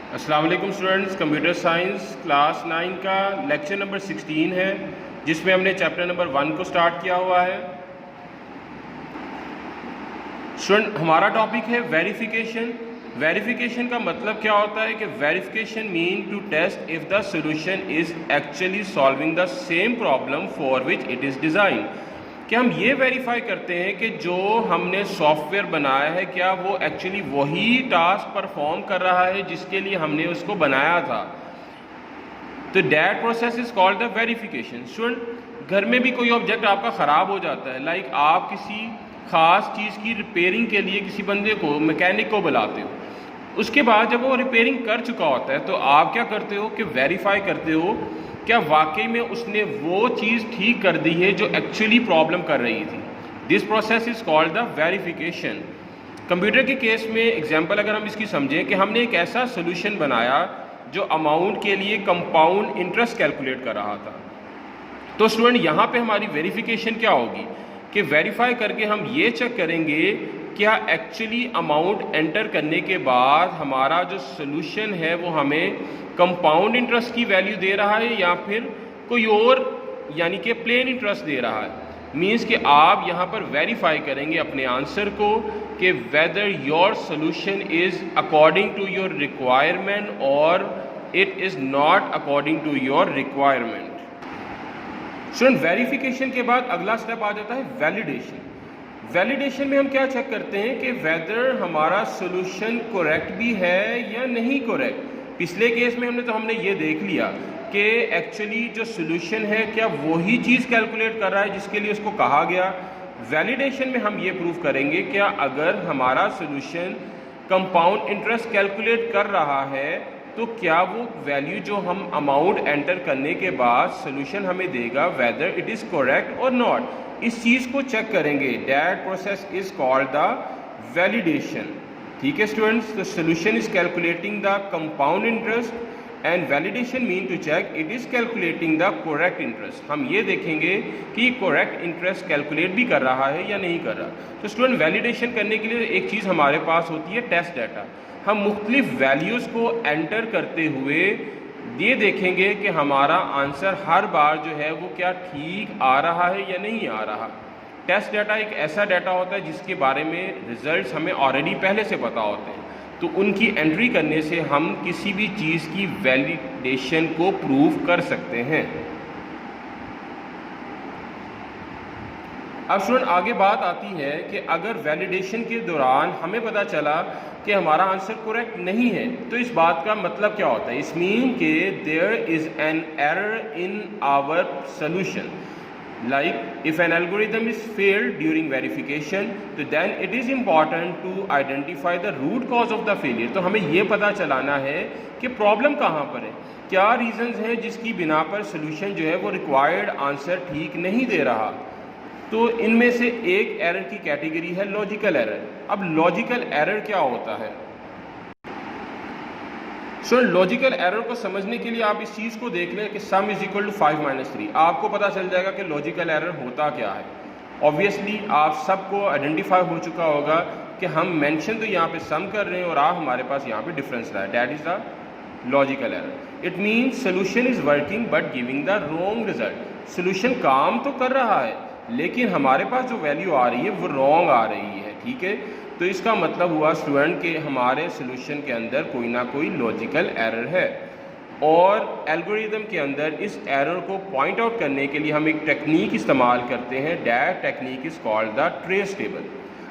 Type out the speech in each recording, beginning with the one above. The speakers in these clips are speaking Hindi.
अस्सलाम वालेकुम स्टूडेंट्स, कंप्यूटर साइंस क्लास 9 का लेक्चर नंबर 16 है, जिसमें हमने चैप्टर नंबर 1 को स्टार्ट किया हुआ है। स्टूडेंट, हमारा टॉपिक है वेरिफिकेशन। वेरिफिकेशन का मतलब क्या होता है कि verification mean to test if the solution is actually solving the same problem for which it is design. कि हम ये वेरीफाई करते हैं कि जो हमने सॉफ्टवेयर बनाया है क्या वो एक्चुअली वही टास्क परफॉर्म कर रहा है जिसके लिए हमने उसको बनाया था। तो that process is called the verification. Student, घर में भी कोई ऑब्जेक्ट आपका ख़राब हो जाता है, लाइक आप किसी ख़ास चीज़ की रिपेयरिंग के लिए किसी बंदे को, मैकेनिक को बुलाते हो। उसके बाद जब वो रिपेयरिंग कर चुका होता है तो आप क्या करते हो कि वेरीफाई करते हो क्या वाकई में उसने वो चीज़ ठीक कर दी है जो एक्चुअली प्रॉब्लम कर रही थी। This process is called the verification. Computer के केस में एग्जांपल अगर हम इसकी समझें कि हमने एक ऐसा सोल्यूशन बनाया जो अमाउंट के लिए कंपाउंड इंटरेस्ट कैलकुलेट कर रहा था, तो स्टूडेंट यहाँ पे हमारी वेरिफिकेशन क्या होगी कि वेरीफाई करके हम ये चेक करेंगे क्या एक्चुअली अमाउंट एंटर करने के बाद हमारा जो सोल्यूशन है वो हमें कंपाउंड इंटरेस्ट की वैल्यू दे रहा है या फिर कोई और यानी कि प्लेन इंटरेस्ट दे रहा है। मीन्स कि आप यहाँ पर वेरीफाई करेंगे अपने आंसर को कि whether your solution is according to your requirement और it is not according to your requirement. Student, verification के बाद अगला स्टेप आ जाता है वैलिडेशन। वैलिडेशन में हम क्या चेक करते हैं कि वेदर हमारा सोल्यूशन करेक्ट भी है या नहीं करेक्ट। पिछले केस में हमने ये देख लिया कि एक्चुअली जो सोल्यूशन है क्या वही चीज़ कैलकुलेट कर रहा है जिसके लिए उसको कहा गया। वैलिडेशन में हम ये प्रूव करेंगे क्या अगर हमारा सोल्यूशन कंपाउंड इंटरेस्ट कैलकुलेट कर रहा है तो क्या वो वैल्यू जो हम अमाउंट एंटर करने के बाद सोल्यूशन हमें देगा वेदर इट इज़ करेक्ट और नॉट। इस चीज़ को चेक करेंगे। That process is called the validation. ठीक है students, the solution is calculating the compound interest and validation mean to check it is calculating the correct interest. हम ये देखेंगे कि करेक्ट इंटरेस्ट कैलकुलेट भी कर रहा है या नहीं कर रहा। तो स्टूडेंट, वैलिडेशन करने के लिए एक चीज़ हमारे पास होती है टेस्ट डाटा। हम मुख्तलिफ वैल्यूज़ को एंटर करते हुए ये देखेंगे कि हमारा आंसर हर बार जो है वो क्या ठीक आ रहा है या नहीं आ रहा। टेस्ट डाटा एक ऐसा डाटा होता है जिसके बारे में रिजल्ट्स हमें ऑलरेडी पहले से पता होते हैं, तो उनकी एंट्री करने से हम किसी भी चीज़ की वैलिडेशन को प्रूव कर सकते हैं। अब स्टूडेंट, आगे बात आती है कि अगर वैलिडेशन के दौरान हमें पता चला कि हमारा आंसर करेक्ट नहीं है तो इस बात का मतलब क्या होता है। इस मीन के there is an error in our solution, like if an algorithm is failed during verification तो then it is important to identify the root cause of the failure। तो हमें ये पता चलाना है कि प्रॉब्लम कहाँ पर है, क्या रीजंस हैं जिसकी बिना पर सोल्यूशन जो है वो रिक्वायर्ड आंसर ठीक नहीं दे रहा। तो इनमें से एक एरर की कैटेगरी है लॉजिकल एरर। अब लॉजिकल एरर क्या होता है? सो लॉजिकल एरर को समझने के लिए आप इस चीज़ को देख लें कि सम इज इक्वल टू 5 - 3। आपको पता चल जाएगा कि लॉजिकल एरर होता क्या है। ऑब्वियसली आप सबको आइडेंटिफाई हो चुका होगा कि हम मेंशन तो यहाँ पे सम कर रहे हैं और आप हमारे पास यहाँ पे डिफरेंस रहा है। That is the logical error. It means solution is working but giving the wrong result. Solution काम तो कर रहा है लेकिन हमारे पास जो वैल्यू आ रही है वो रॉन्ग आ रही है। ठीक है, तो इसका मतलब हुआ स्टूडेंट कि हमारे सोल्यूशन के अंदर कोई ना कोई लॉजिकल एरर है और एल्गोरिदम के अंदर इस एरर को पॉइंट आउट करने के लिए हम एक टेक्निक इस्तेमाल करते हैं। That technique is called the trace table.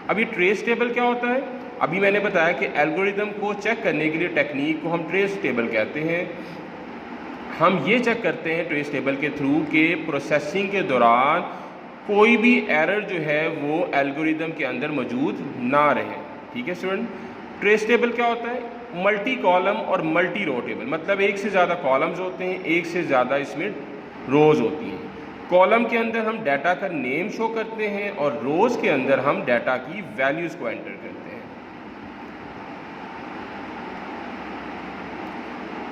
अब ये ट्रेस टेबल क्या होता है? अभी मैंने बताया कि एल्गोरिदम को चेक करने के लिए टेक्निक को हम ट्रेस टेबल कहते हैं। हम ये चेक करते हैं ट्रेस टेबल के थ्रू के प्रोसेसिंग के दौरान कोई भी एरर जो है वो एल्गोरिदम के अंदर मौजूद ना रहे। ठीक है स्टूडेंट, ट्रेस टेबल क्या होता है? मल्टी कॉलम और मल्टी रो टेबल। मतलब एक से ज़्यादा कॉलम्स होते हैं, एक से ज़्यादा इसमें रोज़ होती हैं। कॉलम के अंदर हम डाटा का नेम शो करते हैं और रोज़ के अंदर हम डाटा की वैल्यूज़ को एंटर करते हैं।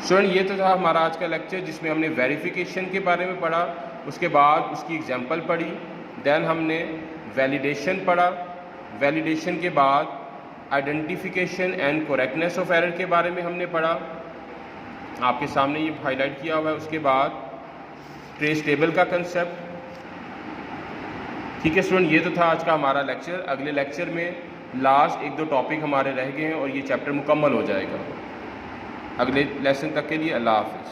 स्टूडेंट, ये तो था हमारा आज का लेक्चर जिसमें हमने वेरिफिकेशन के बारे में पढ़ा, उसके बाद उसकी एग्जाम्पल पढ़ी, देन हमने वैलिडेशन पढ़ा, वैलिडेशन के बाद identification and correctness of error के बारे में हमने पढ़ा, आपके सामने ये हाईलाइट किया हुआ है। उसके बाद ट्रेस टेबल का कंसेप्ट। ठीक है स्टूडेंट, ये तो था आज का हमारा लेक्चर। अगले लेक्चर में लास्ट 1-2 टॉपिक हमारे रह गए हैं और ये चैप्टर मुकम्मल हो जाएगा। अगले लेसन तक के लिए अल्लाह हाफिज़।